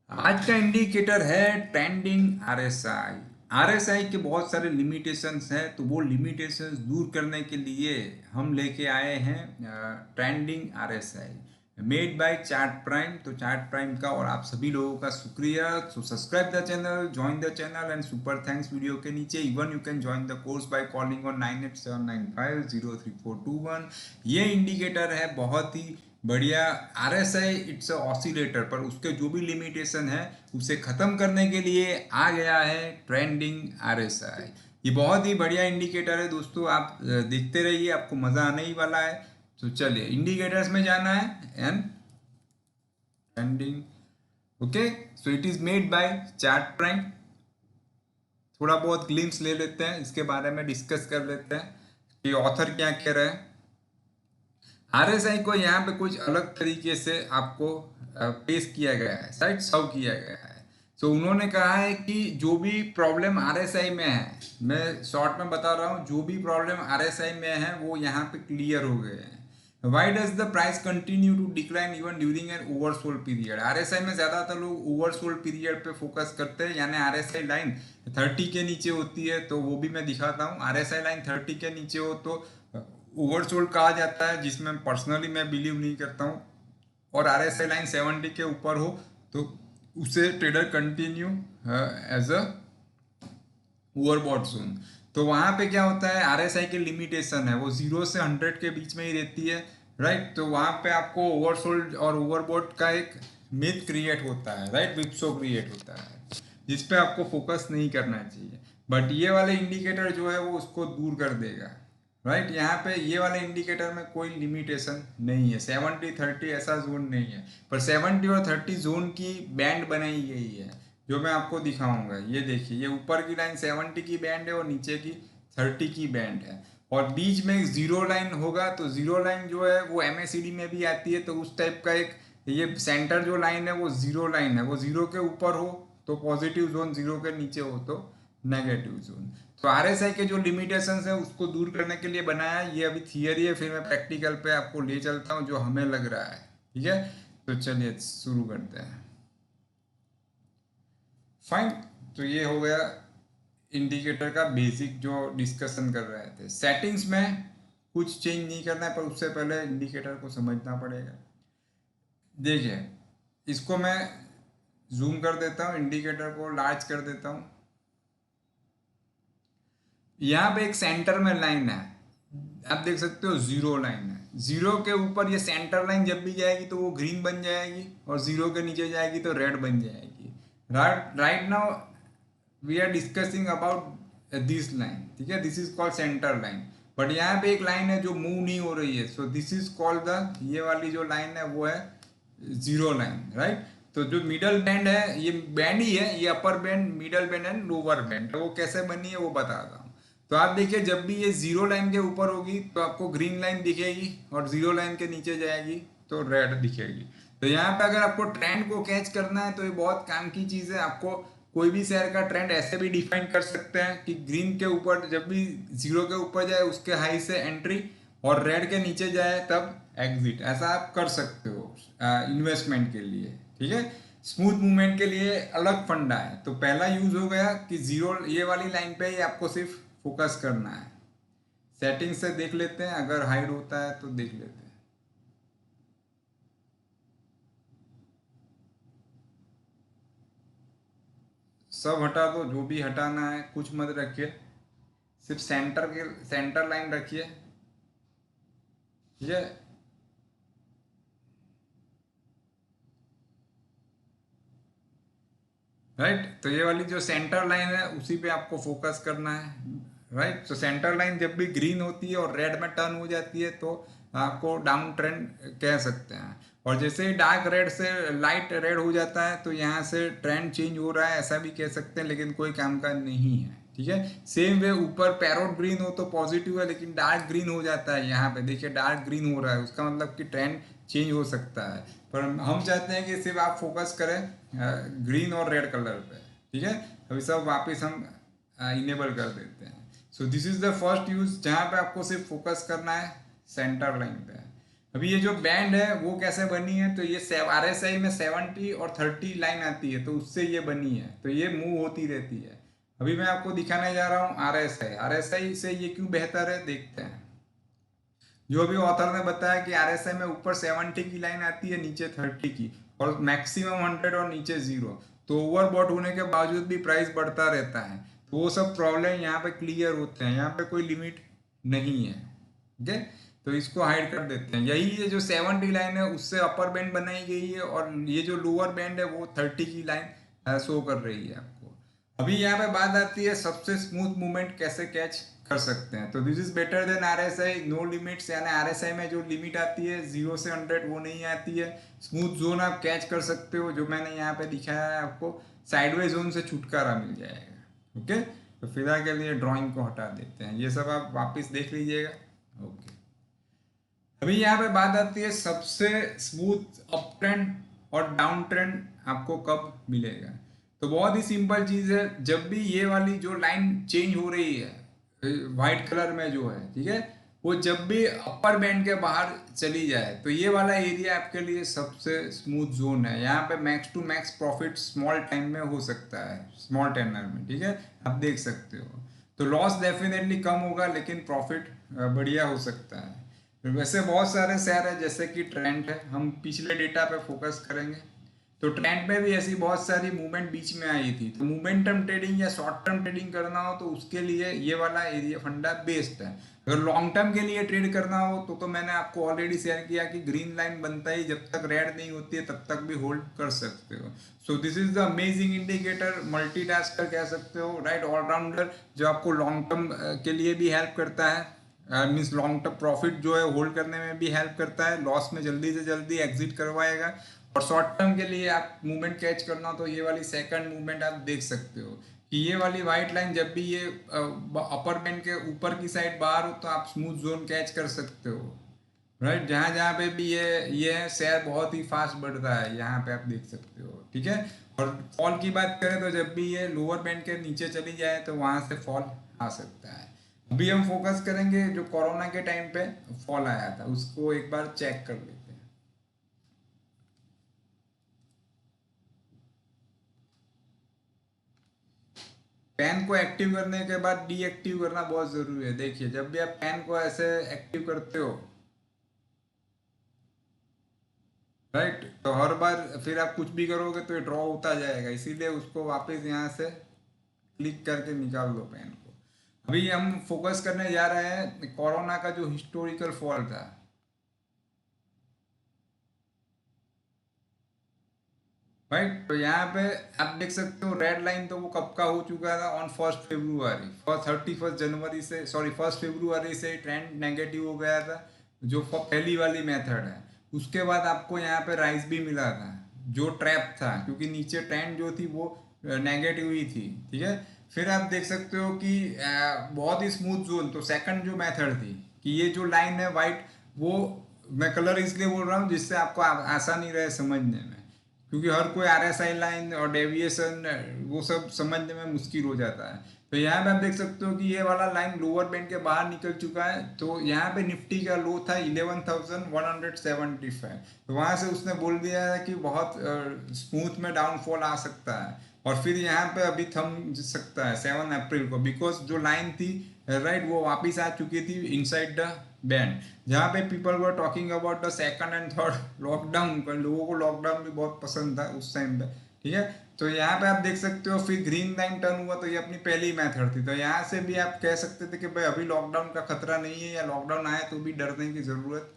आज का इंडिकेटर है ट्रेंडिंग आरएसआई। आरएसआई के बहुत सारे लिमिटेशंस हैं, तो वो लिमिटेशंस दूर करने के लिए हम लेके आए हैं trending RSI made by chart prime. तो चार्ट प्राइम का और आप सभी लोगों का शुक्रिया। So subscribe the channel, join the channel and super thanks video के नीचे। Even you can join the course by calling on 9879503421। ये इंडिकेटर है बहुत ही बढ़िया आरएसआई। इट्स अ ऑसिलेटर, पर उसके जो भी लिमिटेशन है उसे खत्म करने के लिए आ गया है ट्रेंडिंग आरएसआई। ये बहुत ही बढ़िया इंडिकेटर है दोस्तों, आप देखते रहिए, आपको मजा आने ही वाला है। तो चलिए इंडिकेटर्स में जाना है and trending. Okay, so it is made by chart prime. थोड़ा बहुत ग्लिम्स ले लेते हैं, इसके बारे में डिस्कस कर लेते हैं कि ऑथर क्या कह रहे हैं। आरएसआई को यहाँ पे कुछ अलग तरीके से आपको पेश किया गया है, शायद सर्व किया गया है। तो उन्होंने कहा है कि जो भी प्रॉब्लम आरएसआई में है, मैं शॉर्ट में बता रहा हूँ, जो भी प्रॉब्लम आरएसआई में है वो यहाँ पे क्लियर हो गए हैं। Why does the price continue to decline even during an oversold period. RSI में ज्यादातर लोग ओवरसोल्ड पीरियड पे फोकस करते हैं, यानी आरएसआई लाइन 30 के नीचे होती है, तो वो भी मैं दिखाता हूँ। आरएसआई लाइन 30 के नीचे हो तो ओवरसोल्ड कहा जाता है, जिसमें पर्सनली मैं बिलीव नहीं करता हूँ। और आरएसआई लाइन 70 के ऊपर हो तो उसे trader continue as a overbought zone. तो वहां पे क्या होता है, आरएसआई के लिमिटेशन है वो 0 से 100 के बीच में ही रहती है, राइट। तो वहां पे आपको ओवरसोल्ड और ओवरबॉट का एक मिथ क्रिएट होता है, राइट, विप्सो क्रिएट होता है, जिसपे आपको फोकस नहीं करना चाहिए। बट ये वाले इंडिकेटर जो है वो उसको दूर कर देगा, राइट। यहाँ पे ये वाले इंडिकेटर में कोई लिमिटेशन नहीं है, 70-30 ऐसा जोन नहीं है, पर 70 और 30 जोन की बैंड बनाई गई है, जो मैं आपको दिखाऊंगा। ये देखिए, ये ऊपर की लाइन 70 की बैंड है और नीचे की 30 की बैंड है, और बीच में एक जीरो लाइन होगा। तो जीरो लाइन जो है वो एमएसीडी में भी आती है, तो उस टाइप का एक ये सेंटर जो लाइन है वो जीरो लाइन है, वो जीरो के ऊपर हो तो पॉजिटिव जोन, जीरो के नीचे हो तो नेगेटिव जोन। तो आरएसआई के जो लिमिटेशंस है उसको दूर करने के लिए बनाया। ये अभी थियरी है, फिर मैं प्रैक्टिकल पे आपको ले चलता हूँ जो हमें लग रहा है, ठीक है। तो चलिए शुरू करते हैं। फाइन, तो ये हो गया इंडिकेटर का बेसिक जो डिस्कशन कर रहे थे। सेटिंग्स में कुछ चेंज नहीं करना है, पर उससे पहले इंडिकेटर को समझना पड़ेगा। देखिए, इसको मैं जूम कर देता हूँ, इंडिकेटर को लार्ज कर देता हूँ। यहाँ पे एक सेंटर में लाइन है, आप देख सकते हो जीरो लाइन है। जीरो के ऊपर ये सेंटर लाइन जब भी जाएगी तो वो ग्रीन बन जाएगी, और जीरो के नीचे जाएगी तो रेड बन जाएगी। Right now we are discussing about this line, ठीक है, this is called centre line. But यहाँ पे एक लाइन है जो मूव नहीं हो रही है, so this is called the, ये वाली जो लाइन है वो है जीरो लाइन, राइट। तो जो मिडल बैंड है, ये बैंड ही है, ये upper band, middle band and lower band, तो वो कैसे बनी है वो बताता हूँ। तो आप देखिए, जब भी ये जीरो लाइन के ऊपर होगी तो आपको ग्रीन लाइन दिखेगी, और जीरो लाइन के नीचे जाएगी तो रेड दिखेगी। तो यहाँ पे अगर आपको ट्रेंड को कैच करना है तो ये बहुत काम की चीज़ है। आपको कोई भी शेयर का ट्रेंड ऐसे भी डिफाइन कर सकते हैं कि ग्रीन के ऊपर जब भी जीरो के ऊपर जाए उसके हाई से एंट्री, और रेड के नीचे जाए तब एग्जिट। ऐसा आप कर सकते हो इन्वेस्टमेंट के लिए, ठीक है। स्मूथ मूवमेंट के लिए अलग फंडा है। तो पहला यूज हो गया कि जीरो, ये वाली लाइन पे ही आपको सिर्फ फोकस करना है। सेटिंग से देख लेते हैं, अगर हाइड होता है तो देख लेते हैं। सब हटा दो, जो भी हटाना है, कुछ मत रखिए, सिर्फ सेंटर लाइन रखिए, ठीक है। राइट, तो ये वाली जो सेंटर लाइन है उसी पे आपको फोकस करना है, राइट। तो सेंटर लाइन जब भी ग्रीन होती है और रेड में टर्न हो जाती है तो आपको डाउन ट्रेंड कह सकते हैं। और जैसे ही डार्क रेड से लाइट रेड हो जाता है तो यहाँ से ट्रेंड चेंज हो रहा है, ऐसा भी कह सकते हैं, लेकिन कोई काम का नहीं है, ठीक है। सेम वे ऊपर पैरोट ग्रीन हो तो पॉजिटिव है, लेकिन डार्क ग्रीन हो जाता है, यहाँ पे देखिए डार्क ग्रीन हो रहा है, उसका मतलब कि ट्रेंड चेंज हो सकता है। पर हम चाहते हैं कि सिर्फ आप फोकस करें ग्रीन और रेड कलर पे, ठीक है। अभी सब वापस हम इनेबल कर देते हैं। So this is the first use, जहाँ पे आपको सिर्फ फोकस करना है सेंटर लाइन पे। अभी ये जो बैंड है वो कैसे बनी है, तो ये RSI में 70 और 30 लाइन आती है, तो उससे ये बनी है, तो ये मूव होती रहती है। अभी मैं आपको दिखाने जा रहा हूँ RSI से ये क्यों बेहतर है, देखते हैं। जो अभी ऑथर ने बताया कि RSI में ऊपर 70 की लाइन आती है, नीचे 30 की, और मैक्सिमम 100 और नीचे 0, तो ओवरबॉट होने के बावजूद भी प्राइस बढ़ता रहता है। तो वो सब प्रॉब्लम यहाँ पे क्लियर होते हैं, यहाँ पे कोई लिमिट नहीं है। ठीक है, तो इसको हाइड कर देते हैं। यही ये जो 70 लाइन है उससे अपर बैंड बनाई गई है, और ये जो लोअर बैंड है वो 30 की लाइन शो कर रही है आपको। अभी यहाँ पे बात आती है सबसे स्मूथ मूवमेंट कैसे कैच कर सकते हैं, तो this is better than RSI, no limits, यानी RSI में जो लिमिट आती है 0 से 100 वो नहीं आती है। स्मूथ जोन आप कैच कर सकते हो, जो मैंने यहाँ पे दिखाया है आपको, साइडवे जोन से छुटकारा मिल जाएगा। ओके, तो फिलहाल के लिए ड्राइंग को हटा देते हैं, ये सब आप वापस देख लीजिएगा। ओके, अभी यहाँ पे बात आती है सबसे स्मूथ अप ट्रेंड और डाउन ट्रेंड आपको कब मिलेगा। तो बहुत ही सिंपल चीज़ है, जब भी ये वाली जो लाइन चेंज हो रही है व्हाइट कलर में जो है, ठीक है, वो जब भी अपर बैंड के बाहर चली जाए, तो ये वाला एरिया आपके लिए सबसे स्मूथ जोन है। यहाँ पे max to max profit small time में हो सकता है, स्मॉल टेनर में। ठीक है, आप देख सकते हो, तो लॉस डेफिनेटली कम होगा, लेकिन प्रॉफिट बढ़िया हो सकता है। वैसे बहुत सारे शेयर है, जैसे कि ट्रेंड है, हम पिछले डेटा पे फोकस करेंगे। तो ट्रेंड में भी ऐसी बहुत सारी मूवमेंट बीच में आई थी, तो मोमेंटम ट्रेडिंग या शॉर्ट टर्म ट्रेडिंग करना हो तो उसके लिए ये वाला एरिया फंडा बेस्ट है। अगर लॉन्ग टर्म के लिए ट्रेड करना हो तो मैंने आपको ऑलरेडी शेयर किया कि ग्रीन लाइन बनता ही, जब तक रेड नहीं होती है तब तक भी होल्ड कर सकते हो। So this is the amazing indicator, multitasker कह सकते हो, राइट, ऑलराउंडर, जो आपको लॉन्ग टर्म के लिए भी हेल्प करता है, मीन्स लॉन्ग टर्म प्रॉफिट जो है होल्ड करने में भी हेल्प करता है, लॉस में जल्दी से जल्दी एग्जिट करवाएगा। और शॉर्ट टर्म के लिए आप मूवमेंट कैच करना, तो ये वाली सेकंड मूवमेंट आप देख सकते हो कि ये वाली वाइट लाइन जब भी ये अपर बैंड के ऊपर की साइड बाहर हो, तो आप स्मूथ जोन कैच कर सकते हो, राइट। जहाँ जहाँ पे भी ये शेयर बहुत ही फास्ट बढ़ता है, यहाँ पे आप देख सकते हो। ठीक है, और फॉल की बात करें तो जब भी ये लोअर बैंड के नीचे चली जाए तो वहां से फॉल आ सकता है। अभी हम फोकस करेंगे जो कोरोना के टाइम पे फॉल आया था, उसको एक बार चेक कर लेते हैं। पेन को एक्टिव करने के बाद डीएक्टिव करना बहुत जरूरी है। देखिए, जब भी आप पेन को ऐसे एक्टिव करते हो, राइट, तो हर बार फिर आप कुछ भी करोगे तो ये ड्रॉ होता जाएगा, इसीलिए उसको वापस यहाँ से क्लिक करके निकाल दो पेन को। अभी हम फोकस करने जा रहे हैं कोरोना का जो हिस्टोरिकल फॉल था, राइट। तो यहाँ पे आप देख सकते हो रेड लाइन, तो वो कब का हो चुका था, ऑन 1 फरवरी, 31 जनवरी से, सॉरी 1 फरवरी से ट्रेंड नेगेटिव हो गया था, जो पहली वाली मेथड है। उसके बाद आपको यहाँ पे राइज भी मिला था, जो ट्रैप था, क्योंकि नीचे ट्रेंड जो थी वो नेगेटिव ही थी। ठीक है, फिर आप देख सकते हो कि बहुत ही स्मूथ जोन, तो सेकंड जो मेथड थी कि ये जो लाइन है वाइट, वो मैं कलर इसलिए बोल रहा हूँ जिससे आपको आसानी रहे समझने में, क्योंकि हर कोई RSI लाइन और डेविएशन वो सब समझने में मुश्किल हो जाता है। तो यहाँ पे आप देख सकते हो कि ये वाला लाइन लोअर बैंड के बाहर निकल चुका है, तो यहाँ पे निफ्टी का लो था 11,175, तो वहाँ से उसने बोल दिया है कि बहुत स्मूथ में डाउनफॉल आ सकता है, और फिर यहाँ पे अभी थम सकता है 7 अप्रैल को, बिकॉज जो लाइन थी, राइट, वो वापिस आ चुकी थी इनसाइड द बैंड, जहाँ पे people were talking about the second and third lockdown, लोगों को लॉकडाउन भी बहुत पसंद था उस टाइम पे। ठीक है, तो यहाँ पे आप देख सकते हो फिर ग्रीन लाइन टर्न हुआ, तो ये अपनी पहली मेथड थी, तो यहाँ से भी आप कह सकते थे कि भाई अभी लॉकडाउन का खतरा नहीं है, या लॉकडाउन आए तो भी डरने की जरूरत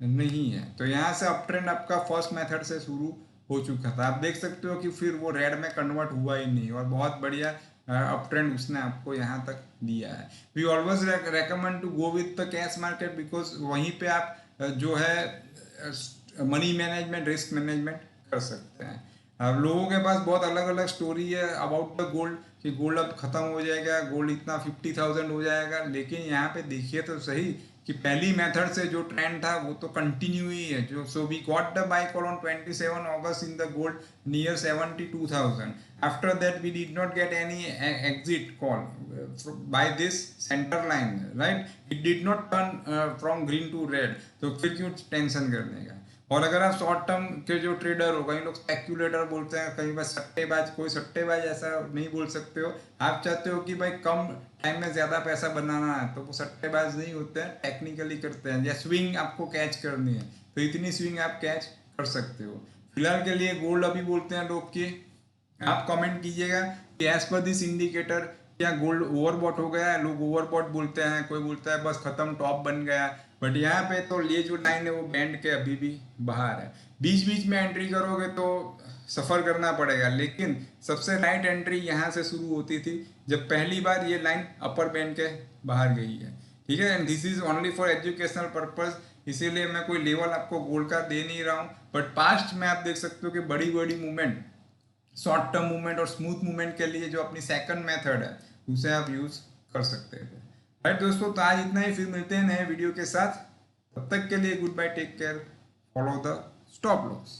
नहीं है। तो यहाँ से अप ट्रेंड आपका फर्स्ट मेथड से शुरू हो चुका था, आप देख सकते हो कि फिर वो रेड में कन्वर्ट हुआ ही नहीं, और बहुत बढ़िया अप ट्रेंड उसने आपको यहाँ तक दिया है। We always recommend to go with the cash market, because वहीं पे आप जो है मनी मैनेजमेंट, रिस्क मैनेजमेंट कर सकते हैं। अब लोगों के पास बहुत अलग अलग स्टोरी है अबाउट द गोल्ड, कि गोल्ड अब खत्म हो जाएगा, गोल्ड इतना 50,000 हो जाएगा, लेकिन यहाँ पे देखिए तो सही कि पहली मेथड से जो ट्रेंड था वो तो कंटिन्यू ही है जो so we got the buy call on 27 August in the gold near 72,000. After that we did not get any exit call by this centre line, right. It did not turn from green to red, तो फिर क्यों tension करने का. और अगर आप short term के जो ट्रेडर हो, कई लोग स्पेक्यूलेटर बोलते हैं, कहीं बार सट्टेबाज, कोई सट्टेबाज ऐसा नहीं बोल सकते हो. आप चाहते हो कि भाई कम टाइम में ज़्यादा पैसा बनाना है, तो वो सट्टेबाज नहीं होते हैं, टेक्निकली करते हैं. या स्विंग आपको कैच करनी है तो इतनी स्विंग आप कैच कर सकते हो. फिलहाल के लिए गोल्ड अभी बोलते हैं लोग कि आप कमेंट कीजिएगा कि एज पर दिस इंडिकेटर क्या गोल्ड ओवरबॉट हो गया है. लोग ओवरबॉट बोलते हैं, कोई बोलता है बस खत्म, टॉप बन गया. बट यहाँ पे तो ये जो लाइन है वो बैंड के अभी भी बाहर है. बीच बीच में एंट्री करोगे तो सफ़र करना पड़ेगा, लेकिन सबसे राइट एंट्री यहाँ से शुरू होती थी जब पहली बार ये लाइन अपर बैंड के बाहर गई है. ठीक है, and this is only for educational purpose, इसीलिए मैं कोई लेवल आपको गोल्ड का दे नहीं रहा हूँ. बट पास्ट में आप देख सकते हो कि बड़ी बड़ी मूवमेंट, शॉर्ट टर्म मूवमेंट और स्मूथ मूवमेंट के लिए जो अपनी सेकंड मेथड है उसे आप यूज कर सकते हैं. राइट दोस्तों, तो आज इतना ही, फिर मिलते हैं नए वीडियो के साथ. तब तक के लिए good bye, take care, follow the stop loss.